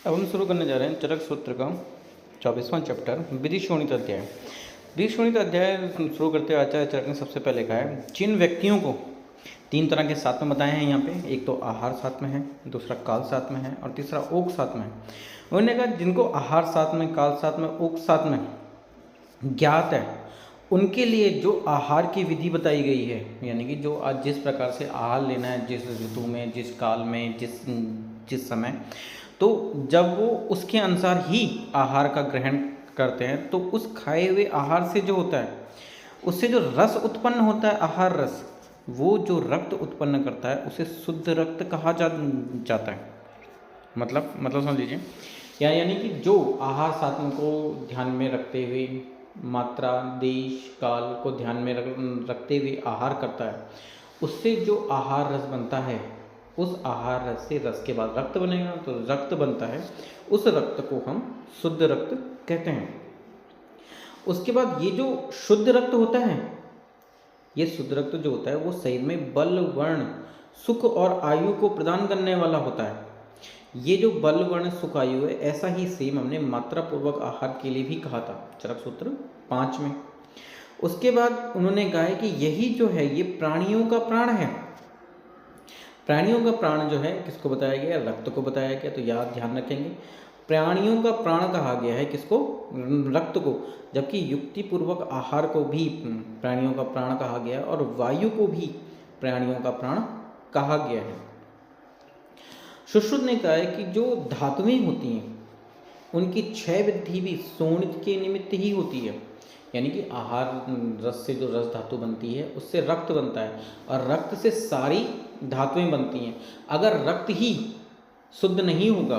अब हम शुरू करने जा रहे हैं चरक सूत्र का 24वां चैप्टर विधि शोणित अध्याय। विधि शोणित अध्याय शुरू करते हुए आचार्य चरक ने सबसे पहले कहा है जिन व्यक्तियों को तीन तरह के साथ में बताए हैं यहाँ पे, एक तो आहार साथ में है, दूसरा काल साथ में है और तीसरा ओक साथ में है। उन्होंने कहा जिनको आहार साथ में, काल साथ में, ओक साथ में ज्ञात है उनके लिए जो आहार की विधि बताई गई है, यानी कि जो आज जिस प्रकार से आहार लेना है, जिस ऋतु में, जिस काल में, जिस समय, तो जब वो उसके अनुसार ही आहार का ग्रहण करते हैं तो उस खाए हुए आहार से जो होता है उससे जो रस उत्पन्न होता है, आहार रस, वो जो रक्त उत्पन्न करता है उसे शुद्ध रक्त कहा जाता है। मतलब समझ लीजिए, यानी कि जो आहार साधन को ध्यान में रखते हुए, मात्रा, देश, काल को ध्यान में रखते हुए आहार करता है, उससे जो आहार रस बनता है, उस आहार रस से रस के बाद रक्त बनेगा, तो रक्त बनता है, उस रक्त को हम शुद्ध रक्त कहते हैं। उसके बाद ये जो शुद्ध रक्त होता है, ये शुद्ध रक्त जो होता है वो शरीर में बल, वर्ण, सुख और आयु को प्रदान करने वाला होता है। ये जो बल, वर्ण, सुख, आयु है, ऐसा ही सेम हमने मात्रा पूर्वक आहार के लिए भी कहा था चरक सूत्र 5 में। उसके बाद उन्होंने कहा है कि यही जो है ये प्राणियों का प्राण है। प्राणियों का प्राण जो है किसको बताया गया? रक्त को बताया गया। तो याद ध्यान रखेंगे, प्राणियों का प्राण कहा गया है किसको? रक्त को। जबकि युक्ति पूर्वक आहार को भी प्राणियों का प्राण कहा गया और वायु को भी प्राणियों का प्राण कहा गया है। सुश्रुत ने कहा है कि जो धातुएं होती हैं उनकी क्षय वृद्धि भी शोणित के निमित्त ही होती है। यानी कि आहार रस से जो रस धातु बनती है उससे रक्त बनता है और रक्त से सारी धातुएं बनती हैं। अगर रक्त ही शुद्ध नहीं होगा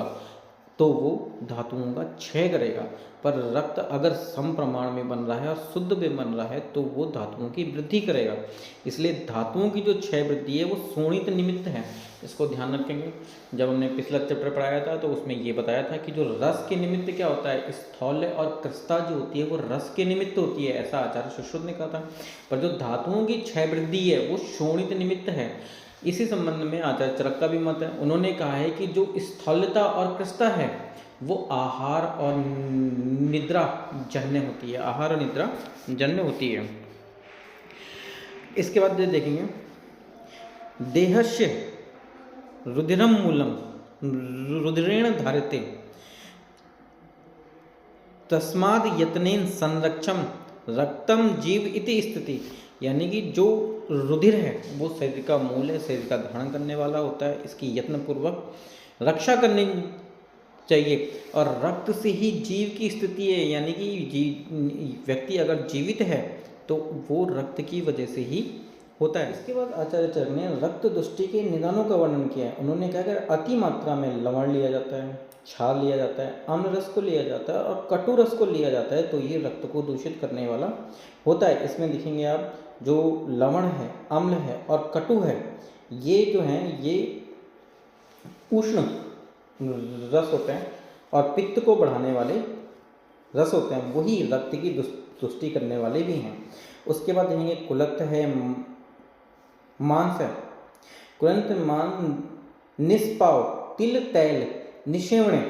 तो वो धातुओं का क्षय करेगा, पर रक्त अगर सम प्रमाण में बन रहा है और शुद्ध में बन रहा है तो वो धातुओं की वृद्धि करेगा। इसलिए धातुओं की जो क्षय वृद्धि है वो शोणित निमित्त है, इसको ध्यान रखेंगे। जब हमने पिछला चैप्टर पढ़ाया था तो उसमें ये बताया था कि जो रस के निमित्त क्या होता है, स्थौल्य और कृस्ता जो होती है वो रस के निमित्त होती है, ऐसा आचार्य सुश्रुत ने कहा था। पर जो धातुओं की क्षय वृद्धि है वो शोणित निमित्त है। इसी संबंध में आचार्य चरक का भी मत है। उन्होंने कहा है कि जो स्थौल्यता और कृस्ता है वो आहार और निद्रा जन्य होती है, आहार और निद्रा जन्य होती है। इसके बाद देखेंगे देहस्य रुधिरम मूलम रुधिरेण धारते तस्माद यत्नेन संरक्षम रक्तम जीव इति स्थिति। यानी कि जो रुधिर है वो शरीर का मूल है, शरीर का धारण करने वाला होता है, इसकी यत्न पूर्वक रक्षा करनी चाहिए और रक्त से ही जीव की स्थिति है। यानी कि व्यक्ति अगर जीवित है तो वो रक्त की वजह से ही होता है। इसके बाद आचार्य चरक ने रक्त दुष्टि के निदानों का वर्णन किया है। उन्होंने कहा कि अति मात्रा में लवण लिया जाता है, छाल लिया जाता है, अम्ल रस को लिया जाता है और कटु रस को लिया जाता है तो ये रक्त को दूषित करने वाला होता है। इसमें देखेंगे आप, जो लवण है, अम्ल है और कटु है, ये जो हैं ये उष्ण रस होते हैं और पित्त को बढ़ाने वाले रस होते हैं, वही रक्त की तुष्टि करने वाले भी हैं। उसके बाद देखेंगे कुलत्थ है, मांस है, कुलंत मान, निष्पाव, तिल, तैल, निषेवणे।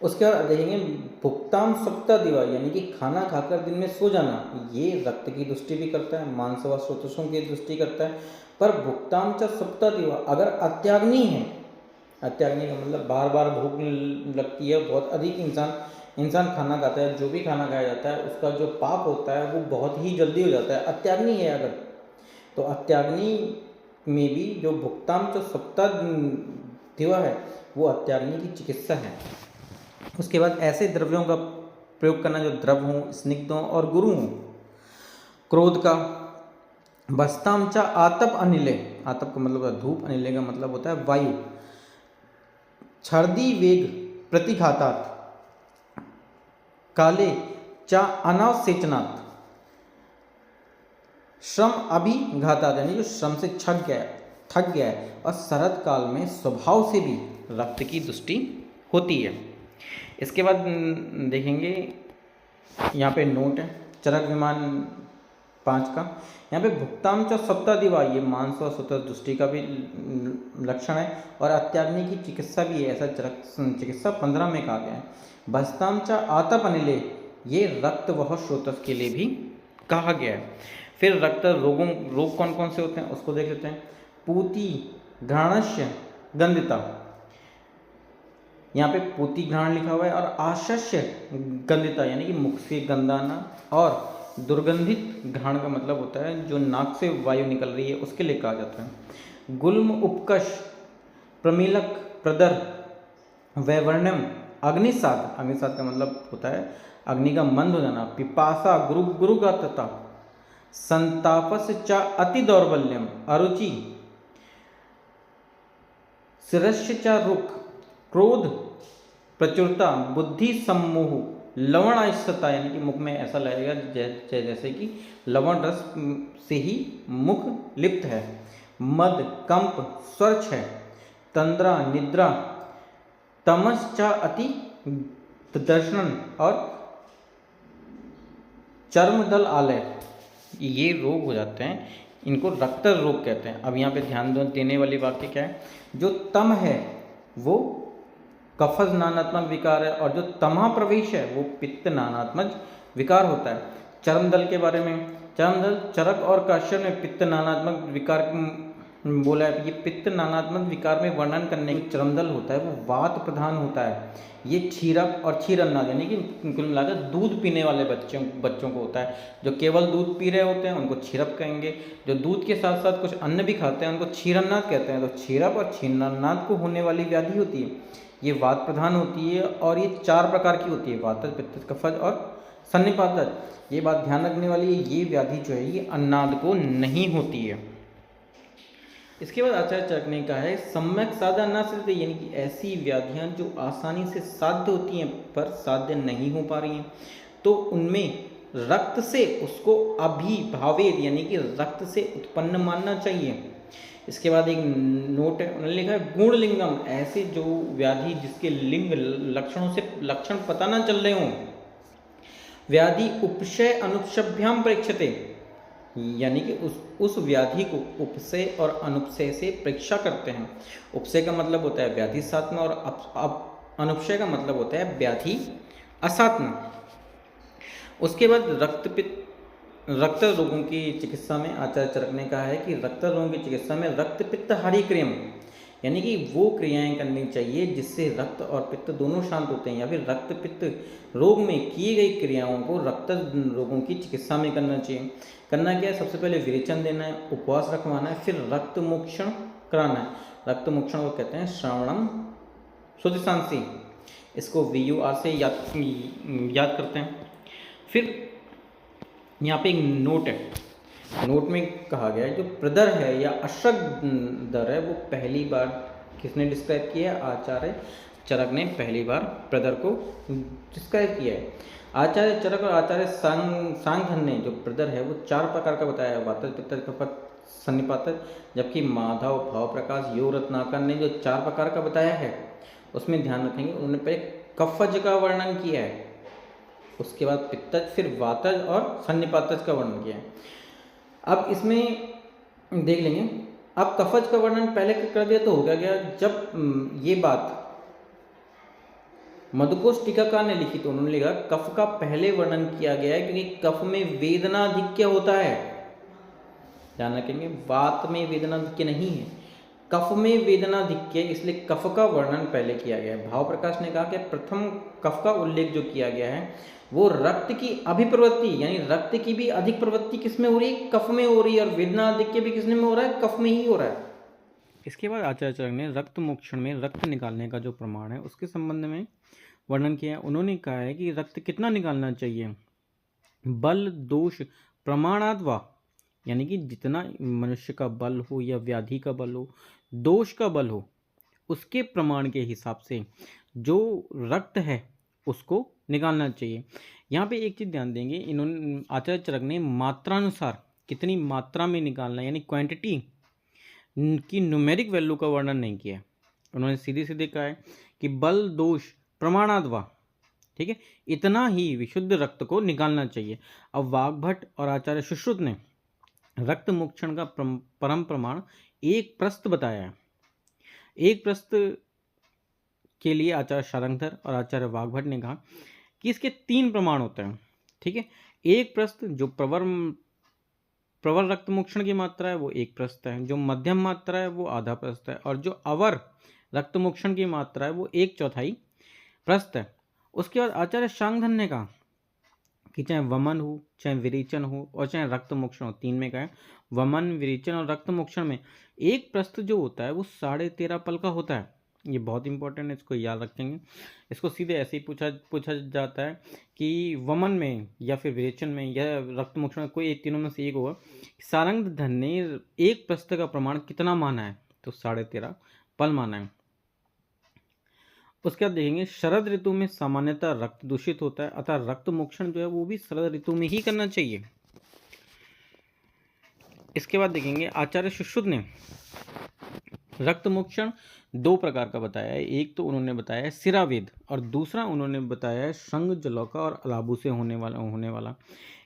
उसके बाद देखेंगे भुक्ताम सप्ता दिवा, यानी कि खाना खाकर दिन में सो जाना, ये रक्त की दुष्टि भी करता है, मांस व स्रोतों की दृष्टि करता है। पर भुक्ताम च सप्ता दिवा, अगर अत्याग्नि है, अत्याग्नि का मतलब बार बार भूख लगती है, बहुत अधिक इंसान खाना खाता है, जो भी खाना खाया जाता है उसका जो पाप होता है वो बहुत ही जल्दी हो जाता है। अत्याग्नि है अगर, तो अत्याग्नि में भी जो भुक्ताम जो सप्ताह दिवा है वो अत्याग्नि की चिकित्सा है। उसके बाद ऐसे द्रव्यों का प्रयोग करना जो द्रव हों, स्निग्ध हों और गुरु हों। क्रोध का बस्ताम चा आतप अनिले, आतप का मतलब होता है धूप, अनिले का मतलब होता है वायु। छर्दी वेग प्रतिघातात काले चा अनावसेचनात् श्रम अभिघातात, यानी जो श्रम से थक गया है और शरद काल में स्वभाव से भी रक्त की दुष्टि होती है। इसके बाद देखेंगे यहाँ पे नोट है, चरक विमान 5 का। यहाँ पे भुक्ताम च सप्तादिवा, ये मांस और स्वतः दृष्टि का भी लक्षण है, और अत्याग्नि की चिकित्सा भी है, ऐसा चिकित्सा 15 में कहा गया है। भस्ताम च आतप अनिले, ये रक्त वह स्रोतस के लिए भी कहा गया है। फिर रक्त रोग कौन कौन से होते हैं उसको देख लेते हैं। पूति घ्राणस्य गंधिता, यहाँ पे पूति घ्राण लिखा हुआ है, और आशस्य गंधिता यानी कि मुख से गंधाना, और दुर्गंधित घ्राण का मतलब होता है जो नाक से वायु निकल रही है उसके लिए कहा जाता है। गुल्म उपकश प्रमीलक प्रदर वैवर्ण्यम अग्निसात, अग्निसात का मतलब होता है अग्नि का मंद हो जाना। पिपासा गुरुगतता संतापस च अति दौर्बल्यम अरुचि शिरस्य च रुक क्रोध प्रचुरता बुद्धि सम्मोह लवण आयसता, यानी कि मुख में ऐसा लगेगा जैसे कि लवण रस से ही मुख लिप्त है। मद कंप स्वर्च है। तंद्रा निद्रा तमश्चा अति दर्शन, और चर्मदल आलय, ये रोग हो जाते हैं, इनको रक्त रोग कहते हैं। अब यहाँ पे ध्यान देने वाली वाक्य क्या है, जो तम है वो कफज नानात्मक विकार है, और जो तमहा प्रवेश है वो पित्त नानात्मक विकार होता है। चर्मदल के बारे में, चर्मदल चरक और काश्यप में पित्त नानात्मक विकार बोला है। ये पित्त नानात्मक विकार में वर्णन करने की चर्मदल होता है वो वात प्रधान होता है। ये क्षीरक और क्षीरन्नाद यानी कि कुल मिलाकर दूध पीने वाले बच्चों को होता है। जो केवल दूध पी रहे होते हैं उनको क्षीरप कहेंगे, जो दूध के साथ साथ कुछ अन्न भी खाते हैं उनको क्षीरन्नाद कहते हैं। तो क्षीरप और क्षीरन्नाद को होने वाली व्याधि होती है, ये वात प्रधान होती है, और ये 4 प्रकार की होती है, वातज पित्तज कफज और सन्निपातज। ये बात ध्यान रखने वाली है, ये व्याधि जो है ये अन्नाद को नहीं होती है। इसके बाद आचार्य चरक ने कहा है सम्यक साधा न सिद्धते, यानी कि ऐसी व्याधियां जो आसानी से साध्य होती हैं पर साध्य नहीं हो पा रही हैं, तो उनमें रक्त से उसको अभिभावेद यानी कि रक्त से उत्पन्न मानना चाहिए। इसके बाद एक नोट है, उन्होंने लिखा है गुणलिंगम, ऐसे जो व्याधि जिसके लिंग लक्षणों से लक्षण पता ना चल रहे हों। व्याधि उपशय अनुपशभ्याम परीक्षते, यानी कि उस व्याधि को उपशय और अनुपशय से परीक्षा करते हैं। उपशय का मतलब होता है व्याधि सात्म, और अनुपशय का मतलब होता है व्याधि असात्म। उसके बाद रक्त रोगों की चिकित्सा में आचार्य चरक ने कहा है कि रक्त रोगों की चिकित्सा में रक्त पित्त हारी क्रियम, यानी कि वो क्रियाएं करनी चाहिए जिससे रक्त और पित्त दोनों शांत होते हैं, या फिर रक्त पित्त रोग में की गई क्रियाओं को रक्त रोगों की चिकित्सा में करना चाहिए। करना क्या है, सबसे पहले विरेचन देना है, उपवास रखवाना है, फिर रक्त मोक्षण कराना है। रक्त मोक्षण को कहते हैं श्रावणम सुदिशांसी, इसको VUR से याद करते हैं। फिर यहाँ पे एक नोट है, नोट में कहा गया है जो प्रदर है या अश्रग दर है वो पहली बार किसने डिस्क्राइब किया है, आचार्य चरक ने पहली बार प्रदर को डिस्क्राइब किया है। आचार्य चरक और आचार्य सांगधन ने जो प्रदर है वो 4 प्रकार का बताया है, वातज पित्तज कफज सन्निपातज, जबकि माधव भाव प्रकाश योग रत्नाकर ने जो 4 प्रकार का बताया है उसमें ध्यान रखेंगे, उन्होंने पहले कफज का वर्णन किया है, उसके बाद पित्तज, फिर वातज और सन्निपातज का वर्णन किया है। अब इसमें देख लेंगे, अब कफज का वर्णन पहले कर दिया तो हो गया। जब ये बात मधुकोश टीकाकार ने लिखी तो उन्होंने लिखा कफ का पहले वर्णन किया गया है क्योंकि कफ में वेदनाधिक्य होता है। ध्यान रखेंगे, वात में वेदनाधिक्य नहीं है, कफ में वेदनाधिक्य, इसलिए कफ का वर्णन पहले किया गया है। भाव प्रकाश ने कहा कि प्रथम कफ का उल्लेख जो किया गया है वो रक्त की अभिप्रवृत्ति, यानी रक्त की भी अधिक प्रवृत्ति किसमें हो रही है, कफ में हो रही है, और वेदनाधिक्य भी किसमें हो रहा है, कफ में ही हो रहा है। इसके बाद आचार्य चरक ने रक्त मोक्षण में रक्त निकालने का जो प्रमाण है उसके संबंध में वर्णन किया है। उन्होंने कहा है कि रक्त कितना निकालना चाहिए, बल दोष प्रमाणाद वा, यानी कि जितना मनुष्य का बल हो या व्याधि का बल हो, दोष का बल हो, उसके प्रमाण के हिसाब से जो रक्त है उसको निकालना चाहिए। यहाँ पे एक चीज़ ध्यान देंगे, इन्होंने आचार्य चरक ने मात्रानुसार कितनी मात्रा में निकालना यानी क्वांटिटी की न्यूमेरिक वैल्यू का वर्णन नहीं किया। उन्होंने सीधे सीधे कहा है कि बल दोष प्रमाणाद वा, ठीक है, इतना ही विशुद्ध रक्त को निकालना चाहिए। अब वाग्भट और आचार्य सुश्रुत ने रक्त मोक्षण का परम प्रमाण एक प्रस्त बताया है। एक प्रस्त के लिए आचार्य शारंगधर और आचार्य वाग्भट ने कहा कि इसके 3 प्रमाण होते हैं। ठीक है, एक प्रस्त जो प्रवर रक्त मोक्षण की मात्रा है वो 1 प्रस्त है, जो मध्यम मात्रा है वो आधा प्रस्त है, और जो अवर रक्त मोक्षण की मात्रा है वो 1/4 प्रस्त है। उसके बाद आचार्य शांगधन ने कहा कि चाहे वमन हो, चाहे विरेचन हो और चाहे रक्त मोक्षण हो, 3 में का है, वमन, विरेचन और रक्त मोक्षण में एक प्रस्त जो होता है वो 13.5 पल का होता है। ये बहुत इंपॉर्टेंट है, इसको याद रखेंगे। इसको सीधे ऐसे ही पूछा जाता है कि वमन में या फिर विरेचन में या रक्त मोक्षण में कोई एक तीनों में से एक होगा। शारंगधन ने एक प्रस्त का प्रमाण कितना माना है, तो 13.5 पल माना है। उसके बाद देखेंगे शरद ऋतु में सामान्यतः रक्त दूषित होता है, अतः रक्त मोक्षण जो है वो भी शरद ऋतु में ही करना चाहिए। इसके बाद देखेंगे आचार्य सुश्रुत ने रक्त मोक्षण 2 प्रकार का बताया है। एक तो उन्होंने बताया है सिरावेद और दूसरा उन्होंने बताया है श्रृंग, जलौका और अलाबू से होने वाला।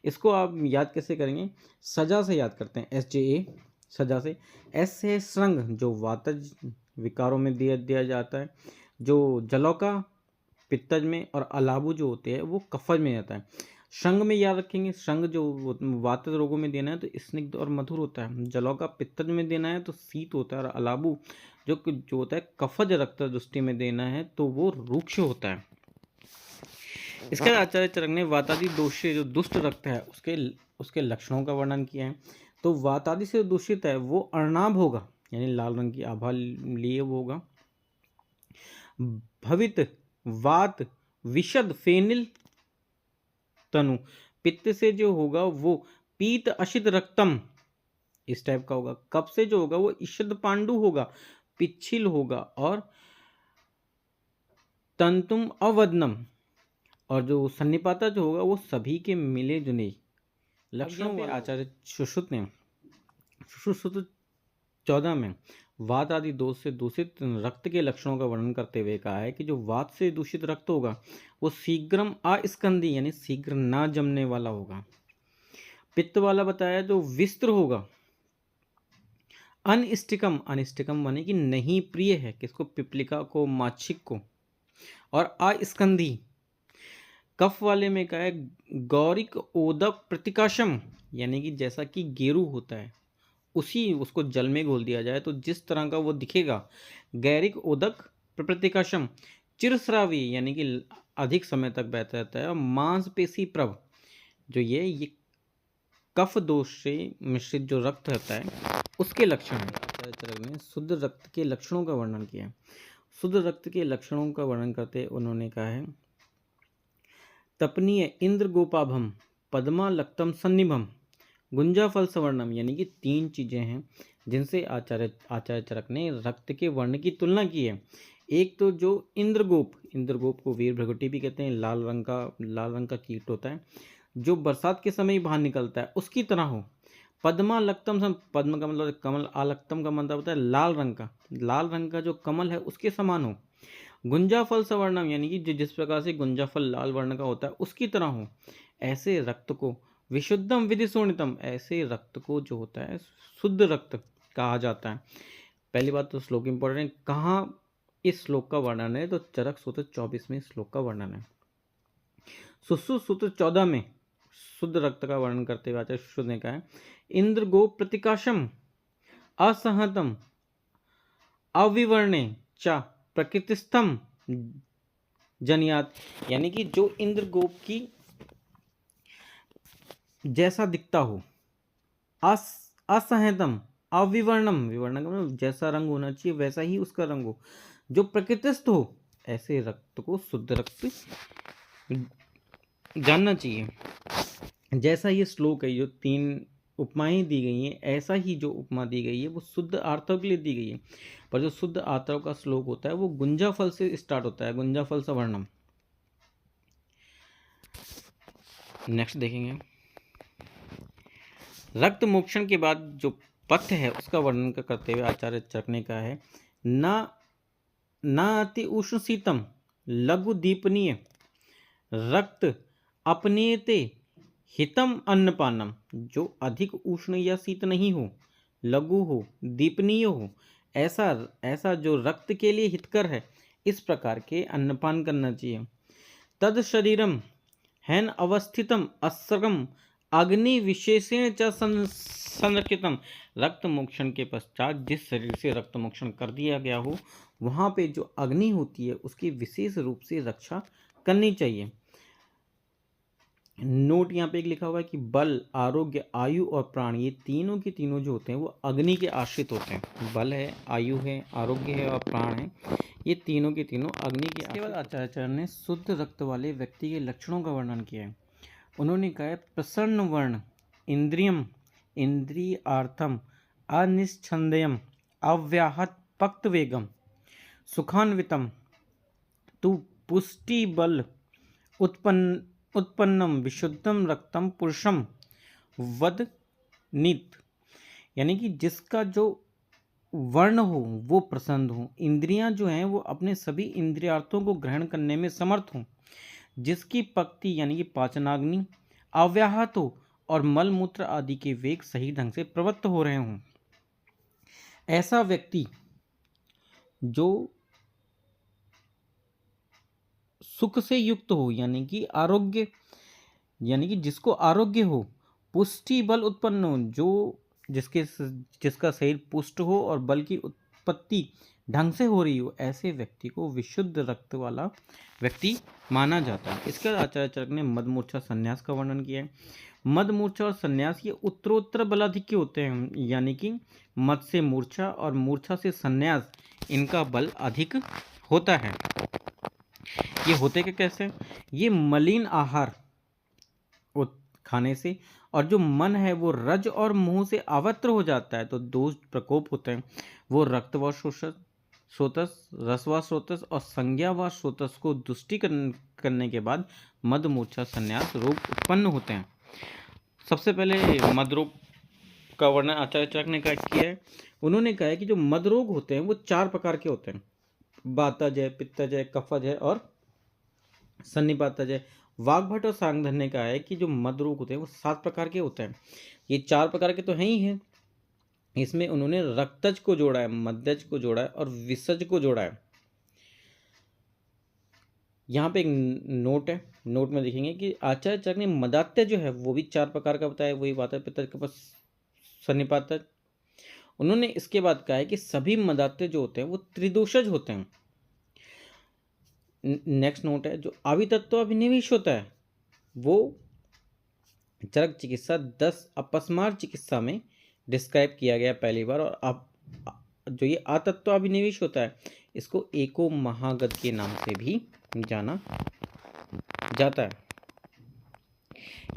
इसको आप याद कैसे करेंगे, सजा से याद करते हैं, SJA सजा से। S से श्रृंग जो वातज विकारों में दिया जाता है, जो जलौका पित्तज में और अलाबू जो होते हैं वो कफज में जाता है। श्रृंग में याद रखेंगे, श्रृंग जो वातज रोगों में देना है तो स्निग्ध और मधुर होता है, जलौका पित्तज में देना है तो शीत होता है, और अलाबू जो होता है कफज रक्त दृष्टि में देना है तो वो रुक्ष होता है। इसके बाद आचार्य चरक ने वातादि दोष से जो दुष्ट रक्त है उसके लक्षणों का वर्णन किया है। तो वातादि से दूषित है वो अर्णाभ होगा, यानी लाल रंग की आभा लिए वो होगा। भवित, वात, विशद, फेनिल तनु, पित्त से जो होगा वो पीत अशित रक्तम इस टाइप का होगा। कफ से जो होगा वो ईषद पांडु होगा, पिच्छिल होगा, और तंतुम अवदनम, और जो सन्निपाता जो होगा वो सभी के मिले जुले लक्षणों में आचार्य सुश्रुत ने सुश्रुत 14 में वात आदि दोष से दूषित रक्त के लक्षणों का वर्णन करते हुए कहा है कि जो वात से दूषित रक्त होगा वो शीघ्रम अस्कंदी यानी शीघ्र ना जमने वाला होगा। पित्त वाला बताया जो विस्त्र होगा। अनिष्टिकम, अनिष्टिकम माने कि नहीं प्रिय है, किसको, पिपलिका को, माच्छिक को। और अस्कंदी कफ वाले में कहा है गौरिक ओदक प्रतिकाशम, यानी कि जैसा कि गेरू होता है उसको जल में घोल दिया जाए तो जिस तरह का वो दिखेगा। गैरिक ओदक प्रतिकाशम, चिरस्रावी यानी कि अधिक समय तक बहता रहता है। और मांसपेशी प्रभ जो ये कफ दोष से मिश्रित जो रक्त रहता है उसके लक्षण है। आचार्य चरक ने शुद्ध रक्त के लक्षणों का वर्णन किया है। शुद्ध रक्त के लक्षणों का वर्णन करते उन्होंने कहा है तपनीय इंद्र गोपाभम, पद्मा लक्तम सन्निभम, गुंजा फल सवर्णम, यानी कि 3 चीजें हैं जिनसे आचार्य चरक ने रक्त के वर्ण की तुलना की है। एक तो जो इंद्रगोप को वीर भृगुटी भी कहते हैं, लाल रंग का कीट होता है जो बरसात के समय ही बाहर निकलता है, उसकी तरह हो। पद्मा लक्तम, पद्म का मतलब कमल, आलक्तम का मतलब होता है लाल रंग का जो कमल है उसके समान हो। गुंजा फल सवर्णम, यानी कि जिस प्रकार से गुंजा फल लाल वर्ण का होता है उसकी तरह हो। ऐसे रक्त को विशुद्धम विधि शोणितम, ऐसे रक्त को जो होता है शुद्ध रक्त कहा जाता है। पहली बात तो श्लोक इंपॉर्टेंट, कहाँ इस श्लोक का वर्णन है, तो चरक सूत्र 24 में श्लोक का वर्णन है। सुश्रुत सूत्र 14 में शुद्ध रक्त का वर्णन करते हुए आचार्य सुश्रुत ने कहा है इंद्र गो प्रतिकाशम असहतम अविवर्णे च प्रकृतिस्थम जनियात, यानी कि जो इंद्र गोप की जैसा दिखता हो, असहतम, अविवर्णम, विवर्ण का मतलब जैसा रंग होना चाहिए वैसा ही उसका रंग हो, जो प्रकृतिस्थ हो, ऐसे रक्त को शुद्ध रक्त जानना चाहिए। जैसा ये श्लोक है, जो 3 उपमाएं दी गई हैं, ऐसा ही जो उपमा दी गई है वो शुद्ध आर्तव के लिए दी गई है। पर जो शुद्ध आर्तव का श्लोक होता है वो गुंजा फल से स्टार्ट होता है, गुंजा फल सवर्णम। नेक्स्ट देखेंगे रक्त मोक्षण के बाद जो पथ्य है उसका वर्णन करते हुए आचार्य चरक ने कहा है न अति उष्ण शीतम लघु दीपनीय रक्त अपनेते हितम अन्नपानम, जो अधिक उष्ण या शीत नहीं हो, लघु हो, दीपनीय हो, ऐसा ऐसा जो रक्त के लिए हितकर है, इस प्रकार के अन्नपान करना चाहिए। तद शरीरम हैन अवस्थितम अस्रगम अग्नि विशेषेण च संरक्षितम, रक्त मोक्षण के पश्चात जिस शरीर से रक्त मोक्षण कर दिया गया हो, वहाँ पे जो अग्नि होती है उसकी विशेष रूप से रक्षा करनी चाहिए। नोट यहाँ पे एक लिखा हुआ है कि बल, आरोग्य, आयु और प्राण, ये तीनों के तीनों जो होते हैं वो अग्नि के आश्रित होते हैं। बल है, आयु है, आरोग्य है और प्राण है, ये तीनों के तीनों अग्नि के। इसके बाद आचार्य ने शुद्ध रक्त वाले व्यक्ति के लक्षणों का वर्णन किया है। उन्होंने कहा है प्रसन्न वर्ण, इंद्रियम इंद्रियार्थम, अनिश्छंदयम, अव्याहत पक्त वेगम, सुखान्वितम तु पुष्टि बल उत्पन्नम विशुद्धम रक्तम पुरुषम वद नित, यानी कि जिसका जो वर्ण हो वो प्रसन्न हो, इंद्रियां जो हैं वो अपने सभी इंद्रियार्थों को ग्रहण करने में समर्थ हों, जिसकी पक्ति यानी कि पाचनाग्नि अव्याहत हो और मल मूत्र आदि के वेग सही ढंग से प्रवृत्त हो रहे हों। ऐसा व्यक्ति जो सुख से युक्त हो, यानी कि आरोग्य, यानी कि जिसको आरोग्य हो, पुष्टि बल उत्पन्न हो, जो जिसका शरीर पुष्ट हो और बल की उत्पत्ति ढंग से हो रही हो, ऐसे व्यक्ति को विशुद्ध रक्त वाला व्यक्ति माना जाता है। इसके बाद आचार्य चरक ने मद मूर्छा संन्यास का वर्णन किया है। मद मूर्छा और संन्यास ये उत्तरोत्तर बलाधिक्य होते हैं, यानी कि मद से मूर्छा और मूर्छा से संन्यास, इनका बल अधिक होता है। ये होते क्या कैसे? ये मलिन आहार खाने से, और जो मन है वो रज और मोह से आवत्र हो जाता है, तो दो प्रकोप होते हैं, वो रक्त व स्रोतस, रस व स्रोतस और संज्ञा व स्रोतस को दुष्टि करने के बाद मद मूर्छा संन्यास रोग उत्पन्न होते हैं। सबसे पहले मद रोग का वर्णन आचार्य चरक ने किया है। उन्होंने कहा है कि जो मद रोग होते हैं वो 4 प्रकार के होते हैं, वातज है, पित्तज है, कफज है और सन्निपातज है। वाग्भट और सांगधन ने कहा है कि जो मद रोग होते हैं वो 7 प्रकार के होते हैं। ये 4 प्रकार के तो हैं ही हैं, इसमें उन्होंने रक्तज को जोड़ा है, मध्यज को जोड़ा है और विसज को जोड़ा है। यहाँ पे एक नोट है, नोट में देखेंगे कि आचार्य चरक ने मदात्य जो है वो भी 4 प्रकार का बताया, वही वातज, पित्तज, कफज, सन्निपातज। उन्होंने इसके बाद कहा है कि सभी मदात्य जो होते हैं वो त्रिदोषज होते हैं। नेक्स्ट नोट है, जो आवितत्व अभिनिवेश होता है वो चरक चिकित्सा 10 अपस्मार चिकित्सा में डिस्क्राइब किया गया पहली बार, और अब जो ये आतत्व अभिनिवेश होता है इसको एको महागत के नाम से भी जाना जाता है।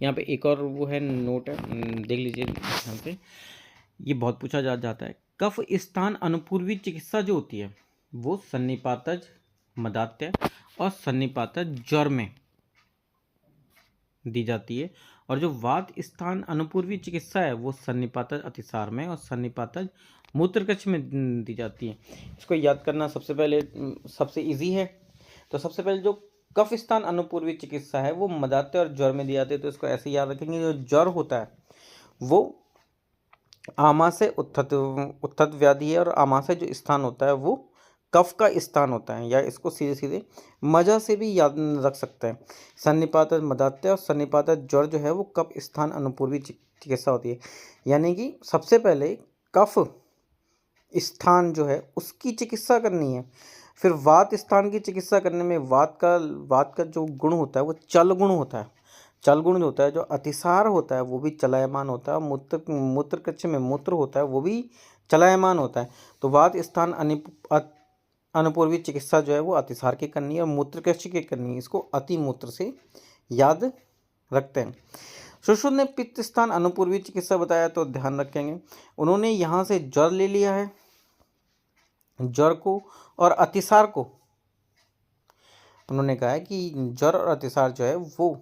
यहाँ पे एक और वो है नोट है, देख लीजिए यहाँ पे, ये बहुत पूछा जाता है। कफ स्थान अनुपूर्वी चिकित्सा जो होती है वो सन्निपातज मदात्य और सन्निपातज ज्वर में दी जाती है, और जो वात स्थान अनुपूर्वी चिकित्सा है वो सन्निपातज अतिसार में और सन्निपातज मूत्रकक्ष में दी जाती है। इसको याद करना सबसे इजी है। तो सबसे पहले जो कफ स्थान अनुपूर्वी चिकित्सा है वो मदात्य और ज्वर में दी जाती है, तो इसको ऐसे याद रखेंगे। जो ज्वर होता है वो आमा से उत्थत व्याधि है, और आमा से जो स्थान होता है वो कफ का स्थान होता है, या इसको सीधे सीधे मजा से भी याद रख सकते हैं। सन्निपातज मदात्य और सन्निपातज ज्वर जो है वो कफ स्थान अनुपूर्वी चिकित्सा होती है, यानी कि सबसे पहले कफ स्थान जो है उसकी चिकित्सा करनी है। फिर वात स्थान की चिकित्सा करने में वात का जो गुण होता है वो चल गुण होता है। चल गुण जो होता है, जो अतिसार होता है वो भी चलायमान होता है, मूत्रकक्ष में मूत्र होता है वो भी चलायमान होता है। तो वात स्थान अनुपूर्वी चिकित्सा जो है वो अतिसार की करनी है और मूत्रकक्ष की करनी है, इसको अतिमूत्र से याद रखते हैं। सुश्रुत ने पित्त स्थान अनुपूर्वी चिकित्सा बताया, तो ध्यान रखेंगे। उन्होंने यहाँ से ज्वर ले लिया है, ज्वर को और अतिसार को उन्होंने कहा है कि ज्वर और अतिसार जो है वो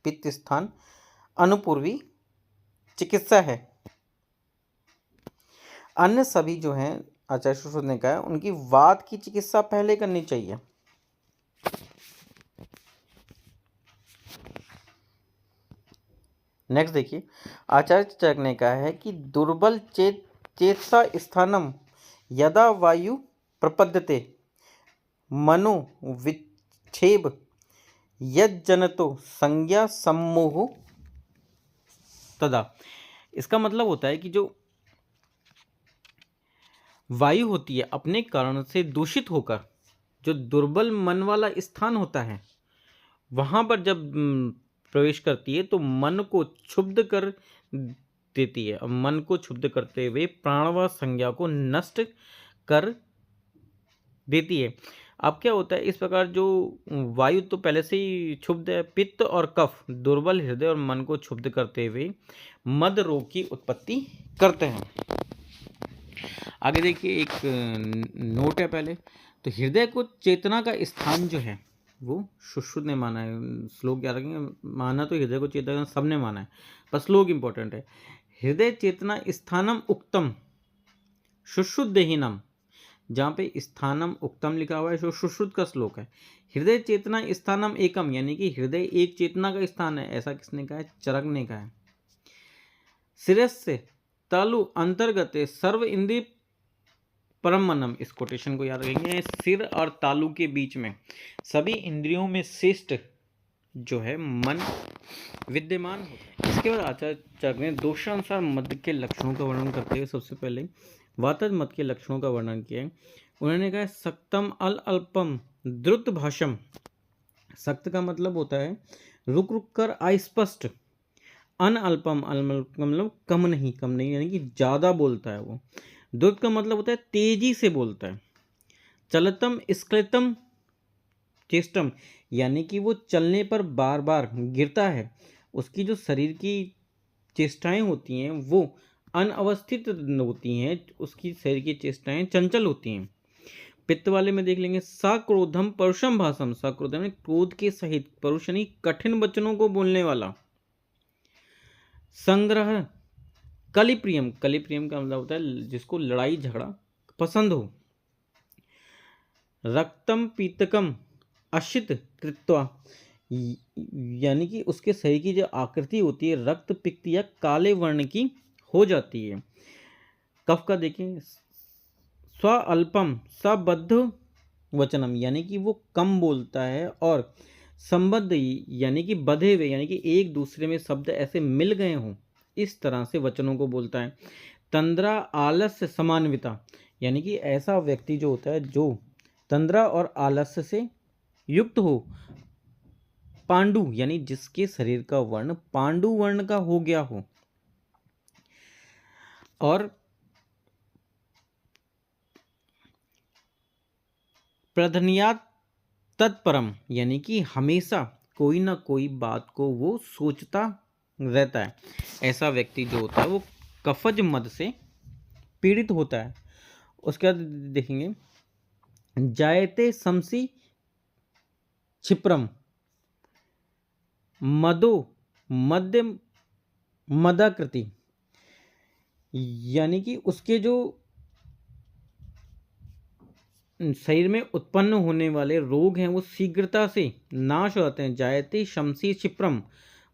पित्त स्थान अनुपूर्वी चिकित्सा है। अन्य सभी जो हैं आचार्य सुश्रुत ने कहा उनकी वात की चिकित्सा पहले करनी चाहिए। नेक्स्ट देखिए, आचार्य चरक ने कहा है कि दुर्बल चेतसा स्थानम यदा वायु प्रपद्यते मनो विक्षेप यज्जनतो संज्ञा सम्मोह तदा। इसका मतलब होता है कि जो वायु होती है अपने कारण से दूषित होकर जो दुर्बल मन वाला स्थान होता है वहां पर जब प्रवेश करती है तो मन को क्षुब्ध कर देती है। मन को क्षुब्ध करते हुए प्राणवा संज्ञा को नष्ट कर देती है। अब क्या होता है, इस प्रकार जो वायु तो पहले से ही क्षुब्ध है, पित्त और कफ दुर्बल हृदय और मन को क्षुब्ध करते हुए मद रोग की उत्पत्ति करते हैं। आगे देखिए, एक नोट है पहले तो, हृदय को चेतना का स्थान जो है वो सुश्रुत ने माना है। श्लोक याद रखेंगे, माना तो हृदय को चेतना सबने माना है, पर श्लोक इंपॉर्टेंट है। हृदय चेतना स्थानम उक्तम सुश्रुतदेहिनम, जहाँ पे स्थानम उक्तम लिखा हुआ है जो सुश्रुत का श्लोक है। हृदय चेतना स्थानम एकम, यानी कि हृदय एक चेतना का स्थान है, ऐसा किसने कहा है? चरक ने कहा है। शिरस्य तालु अंतर्गत सर्व इंद्रिय परम मनम, इस कोटेशन को याद रखेंगे। सिर और तालु के बीच में सभी इंद्रियों में श्रेष्ठ जो है मन विद्यमान होता है। इसके बाद आचार्य चरक ने दोषानुसार मद के लक्षणों का वर्णन करते हुए सबसे पहले वातज मद के लक्षणों का वर्णन किया है। उन्होंने कहा सक्तम अल अल्पम द्रुत भाषम। सक्त का मतलब होता है रुक रुक कर अस्पष्ट। अन अल्पम मतलब कम नहीं यानी कि ज़्यादा बोलता है वो। द्रुत का मतलब होता है तेजी से बोलता है। चलतम स्खलितम चेष्टम, यानी कि वो चलने पर बार बार गिरता है। उसकी जो शरीर की चेष्टाएं होती हैं वो अनवस्थित होती हैं, उसकी शरीर की चेष्टाएं चंचल होती हैं। पित्त वाले में देख लेंगे सक्रोधम परुषम भाषम। सक्रोधम में क्रोध के सहित, परुष यानी कठिन वचनों को बोलने वाला। संग्रह कलिप्रियम, कलिप्रियम का मतलब होता है जिसको लड़ाई झगड़ा पसंद हो। रक्तम पीतकम अशित कृत्वा, यानी कि उसके शरीर की जो आकृति होती है रक्त पित्त या काले वर्ण की हो जाती है। कफ का देखें स्व अल्पम सबद्ध वचनम, यानी कि वो कम बोलता है। और संबद्ध यानी कि बधे हुए, यानी कि एक दूसरे में शब्द ऐसे मिल गए हों इस तरह से वचनों को बोलता है। तंद्रा आलस्य समान्विता, यानी कि ऐसा व्यक्ति जो होता है जो तंद्रा और आलस्य से युक्त हो। पांडु, यानी जिसके शरीर का वर्ण पांडु वर्ण का हो गया हो। और प्रधन्यात तत्परम, यानी कि हमेशा कोई ना कोई बात को वो सोचता रहता है। ऐसा व्यक्ति जो होता है वो कफज मद से पीड़ित होता है। उसके बाद देखेंगे जायते शमसी क्षिप्रम मदो मध्य मदाकृति, यानी कि उसके जो शरीर में उत्पन्न होने वाले रोग हैं वो शीघ्रता से नाश हो जाते हैं। जायते शमसी क्षिप्रम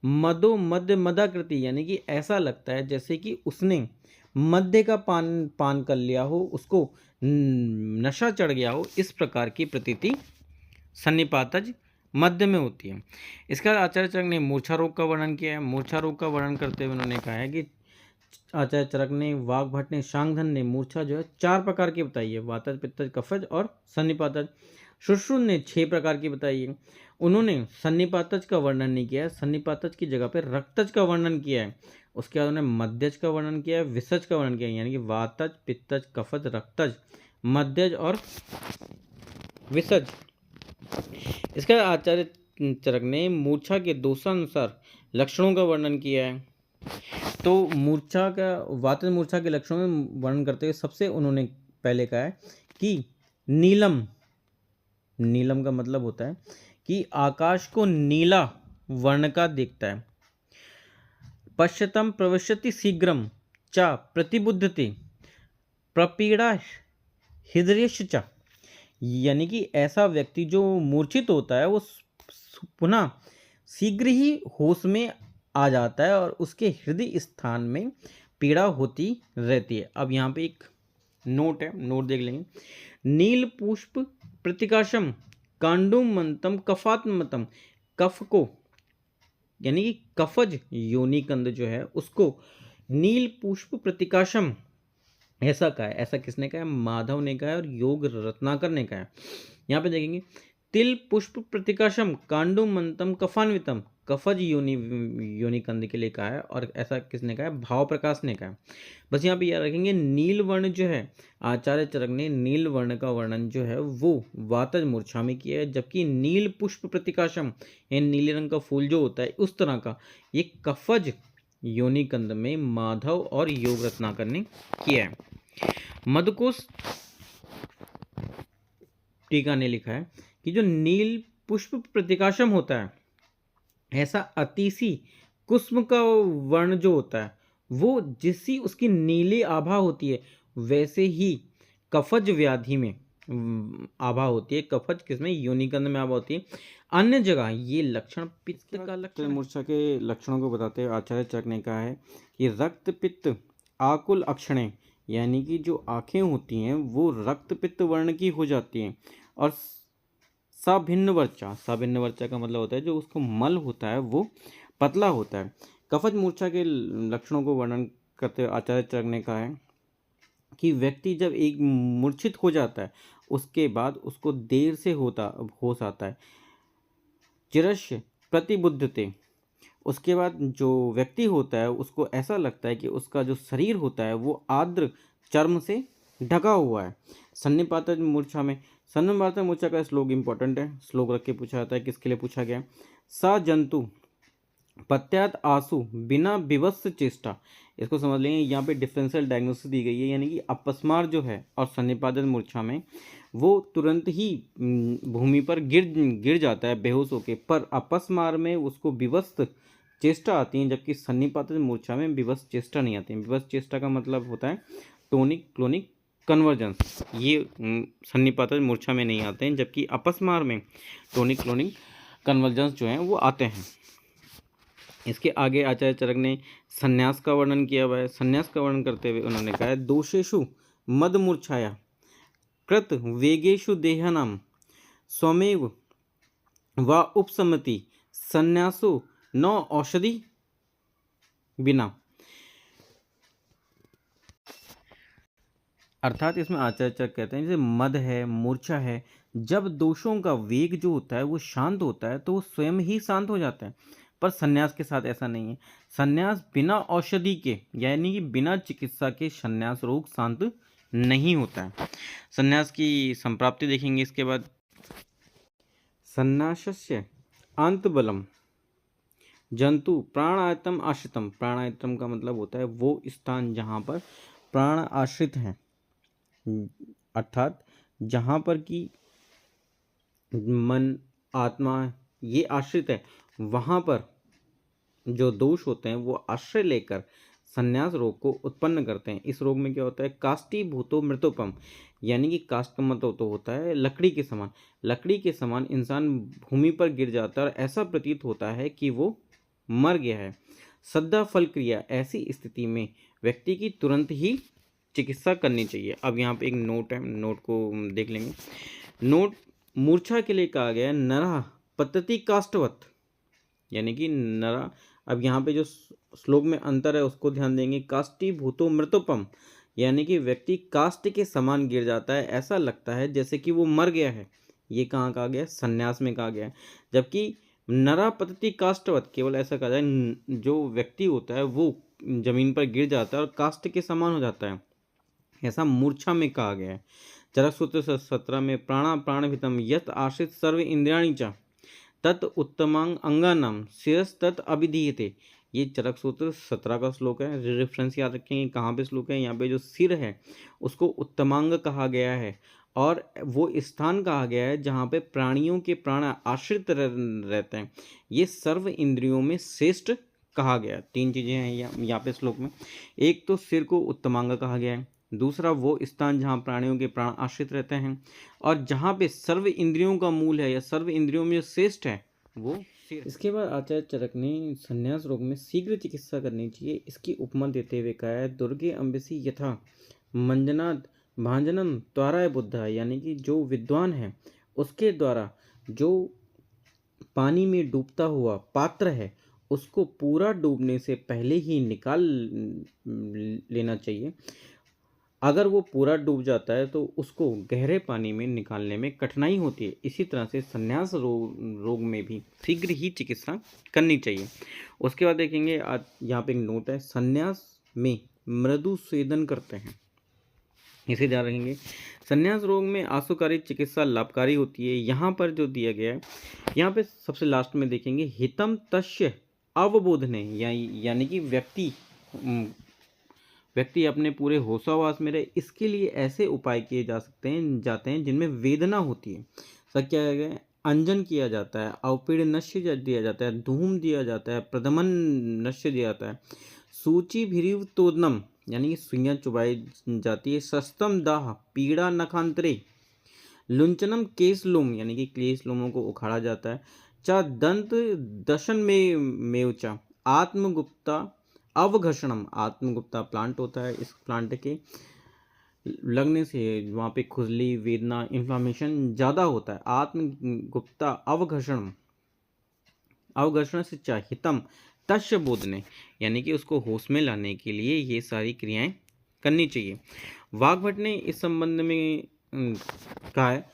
मदो मध्य मदाकृति, यानी कि ऐसा लगता है जैसे कि उसने मध्य का पान कर लिया हो, उसको नशा चढ़ गया हो, इस प्रकार की प्रतीति सन्निपातज मध्य में होती है। इसका आचार्य चरक ने मूर्छा रोग का वर्णन किया है। मूर्छा रोग का वर्णन करते हुए उन्होंने कहा है कि आचार्य चरक ने, वाग्भट ने, शांगधन ने मूर्छा जो है 4 प्रकार की बताई है, वातज पित्तज कफज और सन्निपातज। सुश्रुत ने 6 प्रकार की बताई है। उन्होंने सन्निपातज का वर्णन नहीं किया है, सन्निपातज की जगह पर रक्तज का वर्णन किया है। उसके बाद उन्होंने मध्यज का वर्णन किया है, विसज का वर्णन किया है, यानी कि वातज पित्तज कफज रक्तज मध्यज और विसज। इसका आचार्य चरक ने मूर्छा के दोषानुसार लक्षणों का वर्णन किया है। तो मूर्छा का, वातज मूर्छा के लक्षणों में वर्णन करते हुए सबसे उन्होंने पहले कहा है कि नीलम, नीलम का मतलब होता है कि आकाश को नीला वर्ण का दिखता है। पश्यतम प्रविशति शीघ्रम चा प्रतिबुद्धते प्रपीड़ा हृदयश च, यानी कि ऐसा व्यक्ति जो मूर्छित होता है वो पुनः शीघ्र ही होश में आ जाता है और उसके हृदय स्थान में पीड़ा होती रहती है। अब यहाँ पे एक नोट है, नोट देख लेंगे। नील पुष्प प्रतिकाशम कांडुमंतम कफात्मतम, कफ को यानी कि कफज योनिकंद जो है उसको नील पुष्प प्रतिकाशम ऐसा कहा है। ऐसा किसने कहा है? माधव ने कहा है और योग रत्नाकर ने कहा है। यहाँ पे देखेंगे तिल पुष्प प्रतिकाशम कांडुमंतम कफान्वितम, कफज योनिकंद के लिए कहा है और ऐसा किसने कहा है? भाव प्रकाश ने कहा है। बस यहाँ पे याद रखेंगे नील वर्ण जो है, आचार्य चरक ने नील वर्ण का वर्णन जो है वो वातज मूर्छा में किया है, जबकि नील पुष्प प्रतिकाशम यानी नीले रंग का फूल जो होता है उस तरह का ये कफज योनिकंद में माधव और योग रत्नाकर ने किया है। मधुकोश टीका ने लिखा है कि जो नील पुष्प प्रतिकाशम होता है ऐसा अतिशी कुसुम का वर्ण जो होता है वो जिससी उसकी नीली आभा होती है वैसे ही कफज व्याधि में आभा होती है। कफज किसमें? योनिकंद में आभा होती है। अन्य जगह ये लक्षण पित्त का लक्षण मूर्छा के लक्षणों को बताते हुए आचार्य चरक ने कहा है कि रक्त पित्त आकुल अक्षणे, यानी कि जो आंखें होती हैं वो रक्त पित्त वर्ण की हो जाती हैं। और साभिन्न वर्चा, साभिन्न वर्चा का मतलब होता है जो उसको मल होता है वो पतला होता है। कफज मूर्छा के लक्षणों को वर्णन करते हुए आचार्य चरक ने कहा है कि व्यक्ति जब एक मूर्छित हो जाता है उसके बाद उसको देर से होश आता है। चिरस्य प्रतिबुद्धते, उसके बाद जो व्यक्ति होता है उसको ऐसा लगता है कि उसका जो शरीर होता है वो आर्द्र चर्म से ढका हुआ है। सन्निपात मूर्छा में, सन्निपात मूर्छा का श्लोक इंपॉर्टेंट है, श्लोक रख के पूछा जाता है। किसके लिए पूछा गया? सा जंतु पत्यात आंसू बिना विवश चेष्टा, इसको समझ लेंगे। यहाँ पे डिफरेंशियल डायग्नोसिस दी गई है, यानी कि अपस्मार जो है और सन्निपातन मूर्छा में वो तुरंत ही भूमि पर गिर जाता है बेहोश होके, पर अपस्मार में उसको विवश चेष्टा आती है, जबकि सन्निपातन मूर्छा में विवश चेष्टा नहीं आती है। विवश चेष्टा का मतलब होता है टोनिक क्लोनिक कन्वर्जेंस, ये सन्निपातन मूर्छा में नहीं आते हैं, जबकि अपस्मार में टोनिक क्लोनिक कन्वर्जेंस जो हैं वो आते हैं। इसके आगे आचार्य चरक ने संन्यास का वर्णन किया हुआ है। संन्यास का वर्णन करते हुए उन्होंने कहा है दोषेषु मद मूर्छाया कृत वेगेषु देहानाम स्वमेव व उपसमति संन्यासो न औषधि बिना। अर्थात इसमें आचार्य चरक कहते हैं जैसे मद है, मूर्छा है, जब दोषों का वेग जो होता है वो शांत होता है तो वो स्वयं ही शांत हो जाता है, पर संन्यास के साथ ऐसा नहीं है। संन्यास बिना औषधि के यानी कि बिना चिकित्सा के संन्यास रोग शांत नहीं होता है। संन्यास की संप्राप्ति देखेंगे इसके बाद। संन्यासस्य अंतबलम जंतु प्राणायतम आश्रितम, प्राणायतम का मतलब होता है वो स्थान जहाँ पर प्राण आश्रित हैं, अर्थात जहाँ पर कि मन आत्मा ये आश्रित है वहाँ पर जो दोष होते हैं वो आश्रय लेकर संन्यास रोग को उत्पन्न करते हैं। इस रोग में क्या होता है? काष्टी भूतो मृतोपम, यानी कि काष्ट का मतलब तो होता है लकड़ी के समान, लकड़ी के समान इंसान भूमि पर गिर जाता है और ऐसा प्रतीत होता है कि वो मर गया है। सद्दा फल क्रिया, ऐसी स्थिति में व्यक्ति की तुरंत ही चिकित्सा करनी चाहिए। अब यहाँ पे एक नोट है, नोट को देख लेंगे। नोट मूर्छा के लिए कहा गया है नरः पतति काष्ठवत, यानी कि नरा। अब यहाँ पे जो श्लोक में अंतर है उसको ध्यान देंगे। काष्टी भूतो मृतोपम, यानी कि व्यक्ति काष्ट के समान गिर जाता है, ऐसा लगता है जैसे कि वो मर गया है। ये कहाँ कहा गया है? संन्यास में कहा गया है। जबकि नरा पतति काष्ठवत, केवल ऐसा कहा जाए जो व्यक्ति होता है वो जमीन पर गिर जाता है और काष्ट के समान हो जाता है, ऐसा मूर्छा में कहा गया है। चरक सूत्र 17 में प्राणभितम यत आश्रित सर्व इंद्रियाणि च तत् उत्तमांग अंगानाम शिरस तत् अभिधीयते, ये चरक सूत्र 17 का श्लोक है। रेफरेंस याद रखेंगे कहाँ पे श्लोक है। यहाँ पे जो सिर है उसको उत्तमांग कहा गया है और वो स्थान कहा गया है जहाँ पे प्राणियों के प्राण आश्रित रहते हैं। ये सर्व इंद्रियों में श्रेष्ठ कहा गया है। तीन चीज़ें हैं यहाँ पे श्लोक में। एक तो सिर को उत्तमांग कहा गया है, दूसरा वो स्थान जहाँ प्राणियों के प्राण आश्रित रहते हैं, और जहाँ पे सर्व इंद्रियों का मूल है या सर्व इंद्रियों में जो श्रेष्ठ है वो इसके बाद आचार्य चरक ने संन्यास रोग में शीघ्र चिकित्सा करनी चाहिए इसकी उपमा देते हुए कहा है, दुर्गे अम्बसी यथा मंजनाद भांजनम त्वराय बुद्धा, यानी कि जो विद्वान है उसके द्वारा जो पानी में डूबता हुआ पात्र है उसको पूरा डूबने से पहले ही निकाल लेना चाहिए। अगर वो पूरा डूब जाता है तो उसको गहरे पानी में निकालने में कठिनाई होती है। इसी तरह से संन्यास रोग में भी शीघ्र ही चिकित्सा करनी चाहिए। उसके बाद देखेंगे, आज यहाँ पे एक नोट है, संन्यास में मृदु स्वेदन करते हैं, इसे ध्यान रखेंगे। संन्यास रोग में आशुकारी चिकित्सा लाभकारी होती है। यहाँ पर जो दिया गया है, यहाँ पे सबसे लास्ट में देखेंगे, हितम तस्य अवबोधने, यानी कि व्यक्ति अपने पूरे होशावास में रहे, इसके लिए ऐसे उपाय किए जाते हैं जिनमें वेदना होती है। सब क्या है, अंजन किया जाता है, अवपीड़ नश्य दिया जाता है, धूम दिया जाता है, प्रदमन नश्य दिया जाता है, सूची भिरीव तोदनम यानी कि सुइयां चुबाई जाती है, सस्तम दाह पीड़ा नखांतरे, लुंचनम केस लोम यानी कि केस लोमों को उखाड़ा जाता है, चा दंत दशन में मेवचा आत्मगुप्ता अवघर्षणम, आत्मगुप्ता प्लांट होता है, इस प्लांट के लगने से वहाँ पे खुजली वेदना इन्फ्लामेशन ज़्यादा होता है। आत्मगुप्ता अवघर्षण से चाहितम तस्य बोधने, यानी कि उसको होश में लाने के लिए ये सारी क्रियाएं करनी चाहिए। वाग्भट ने इस संबंध में कहा है,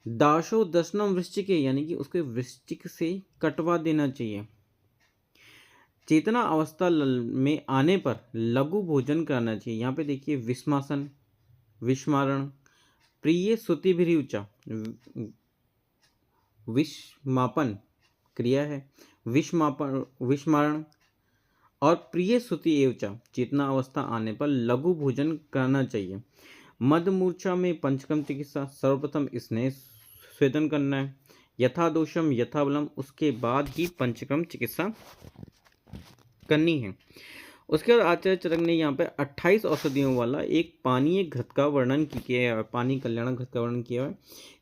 दाशो दशनम वृश्चिक, यानी कि उसके वृश्चिक से कटवा देना चाहिए। चेतना अवस्था में आने पर लघु भोजन करना चाहिए। यहाँ पे देखिए, विस्मासन, विस्मारण, प्रिय सुतिभिरुचा, विस्मापन क्रिया है, विस्मारण और प्रिय सुति एवचा, चेतना अवस्था आने पर लघु भोजन करना चाहिए। मद मूर्छा में पंचकर्म चिकित्सा, सर्वप्रथम स्नेह स्वेदन करना है, यथा दोषम यथा बलम, उसके बाद ही पंचकर्म चिकित्सा करनी है। उसके बाद आचार्य चरक ने यहाँ पे 28 औषधियों वाला एक पानीय घृत का वर्णन किया है, पानी कल्याण घृत का वर्णन किया है।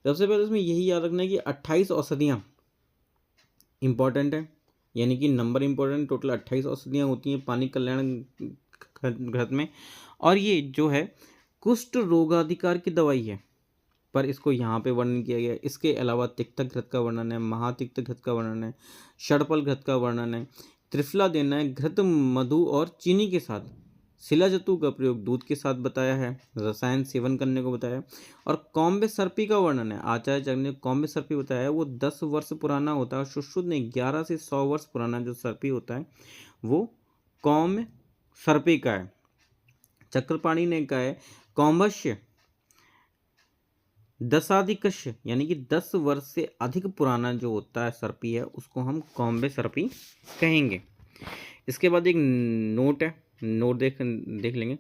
सबसे पहले उसमें यही याद रखना है कि 28 औषधियाँ इंपॉर्टेंट है, यानी कि नंबर इंपॉर्टेंट, टोटल 28 औषधियाँ होती हैं पानी कल्याण घृत में, और ये जो है कुष्ठ रोगाधिकार की दवाई है, पर इसको यहाँ पे वर्णन किया गया है। इसके अलावा तिक्तक घृत का वर्णन है, महातिक्त घृत का वर्णन है, षडपल घृत का वर्णन है, त्रिफला देना है घृत मधु और चीनी के साथ, शिलाजतु का प्रयोग दूध के साथ बताया है, रसायन सेवन करने को बताया, और कौम्बे सर्पी का वर्णन है। आचार्य चरक ने कौम्बे सर्पी बताया है, वो 10 वर्ष पुराना होता है। सुश्रुत ने 11 से 100 वर्ष पुराना जो सर्पी होता है वो कौम्ब सर्पी का है। चक्रपाणी ने कहा है, कौम्बस्य दशाधिकस्य, यानी कि 10 वर्ष से अधिक पुराना जो होता है सर्पी है उसको हम कौम्बे सर्पी कहेंगे। इसके बाद एक नोट है, नोट देख लेंगे।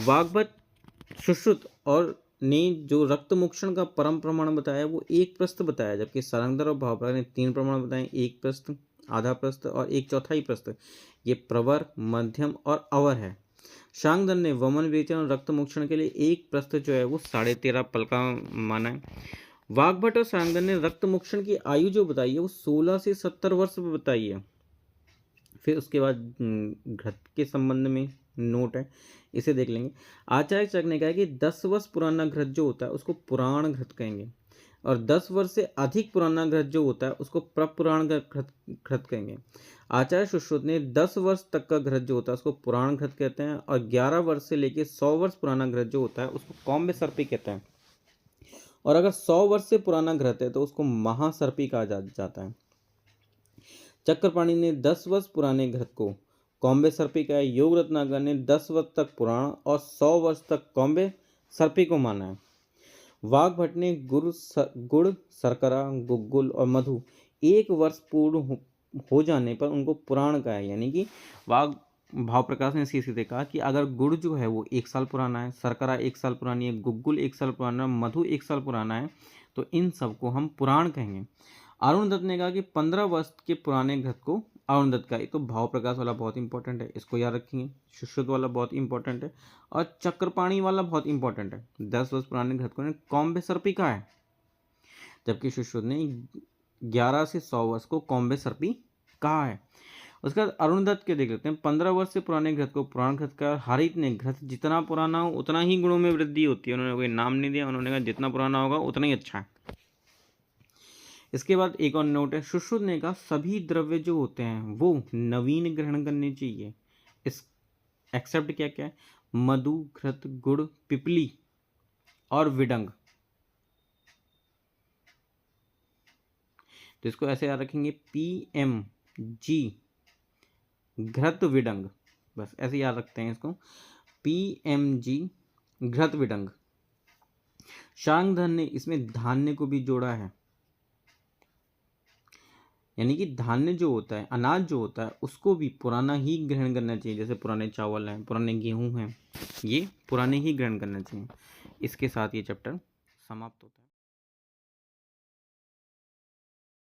वाग्भट, सुश्रुत और ने जो रक्त मोक्षण का परम प्रमाण बताया वो 1 प्रस्थ बताया, जबकि सारंगधर और भावप्रकाश ने 3 प्रमाण बताए, 1 प्रस्थ, आधा प्रस्थ और 1/4 प्रस्थ। ये प्रवर, मध्यम और अवर है। शांगधर ने वमन विवेचन और रक्त मोक्षण के लिए 1 प्रस्थ जो है वो 13.5 पल का माना है। वाग्भट और शांगधर ने रक्त मोक्षण की आयु जो बताई है वो 16 से 70 वर्ष बताई है। फिर उसके बाद घृत के संबंध में नोट है, इसे देख लेंगे। आचार्य चरक ने कहा है कि 10 वर्ष पुराना घृत जो होता है उसको पुराण घृत कहेंगे, और 10 वर्ष से अधिक पुराना घृत जो होता है उसको प्रपुराण घृत कहेंगे। आचार्य सुश्रुत ने 10 वर्ष तक का घृत जो होता है उसको पुराण घृत कहते हैं, और 11 वर्ष से लेकर 100 वर्ष पुराना घृत जो होता है उसको कौम्बे सर्पी कहते हैं, और अगर 100 वर्ष से पुराना घृत है तो उसको महासर्पी कहा जाता है। चक्रपाणी ने 10 वर्ष पुराने घृत को कौम्बे सर्पी का है। योग रत्नाकर ने 10 वर्ष तक पुराण और 100 वर्ष तक कौम्बे सर्पी को माना है। वाग्भट ने गुड़, शर्करा, गुग्गुल और मधु 1 वर्ष पूर्ण हो जाने पर उनको पुराण का है, यानी कि भाव प्रकाश ने सीधे कहा कि अगर गुड़ जो है वो 1 साल पुराना है, शर्करा 1 साल पुरानी है, गुग्गुल 1 साल पुराना है, मधु 1 साल पुराना है, तो इन सबको हम पुराण कहेंगे। अरुण दत्त ने कहा कि 15 वर्ष के पुराने घृत को अरुण दत्त का, एक तो भाव प्रकाश वाला बहुत इंपॉर्टेंट है, इसको याद रखेंगे। सुश्रुत वाला बहुत इंपॉर्टेंट है, और चक्रपाणी वाला बहुत इंपॉर्टेंट है। 10 वर्ष पुराने घृत को कौम्बे सर्पी का है, जबकि सुश्रुत ने 11 से 100 वर्ष को कौम्बे सर्पी कहा है। उसके बाद अरुण दत्त के देख लेते हैं। 15 वर्ष से पुराने घृत को पुराण घृत का। हारित ने घृत जितना पुराना हो उतना ही गुणों में वृद्धि होती है। उन्होंने कोई नाम नहीं दिया, उन्होंने कहा जितना पुराना होगा उतना ही अच्छा है। इसके बाद एक और नोट है, सुश्रुत ने कहा सभी द्रव्य जो होते हैं वो नवीन ग्रहण करने चाहिए। इस एक्सेप्ट क्या क्या है, मधु, घृत, गुड़, पिपली और विडंग। तो इसको ऐसे याद रखेंगे, PMG घृत विडंग, बस ऐसे याद रखते हैं इसको, PMG घृत विडंग। शांगधन ने इसमें धान्य को भी जोड़ा है, यानी कि धान्य जो होता है, अनाज जो होता है, उसको भी पुराना ही ग्रहण करना चाहिए। जैसे पुराने चावल हैं, पुराने गेहूं हैं, ये पुराने ही ग्रहण करना चाहिए। इसके साथ ये चैप्टर समाप्त होता है।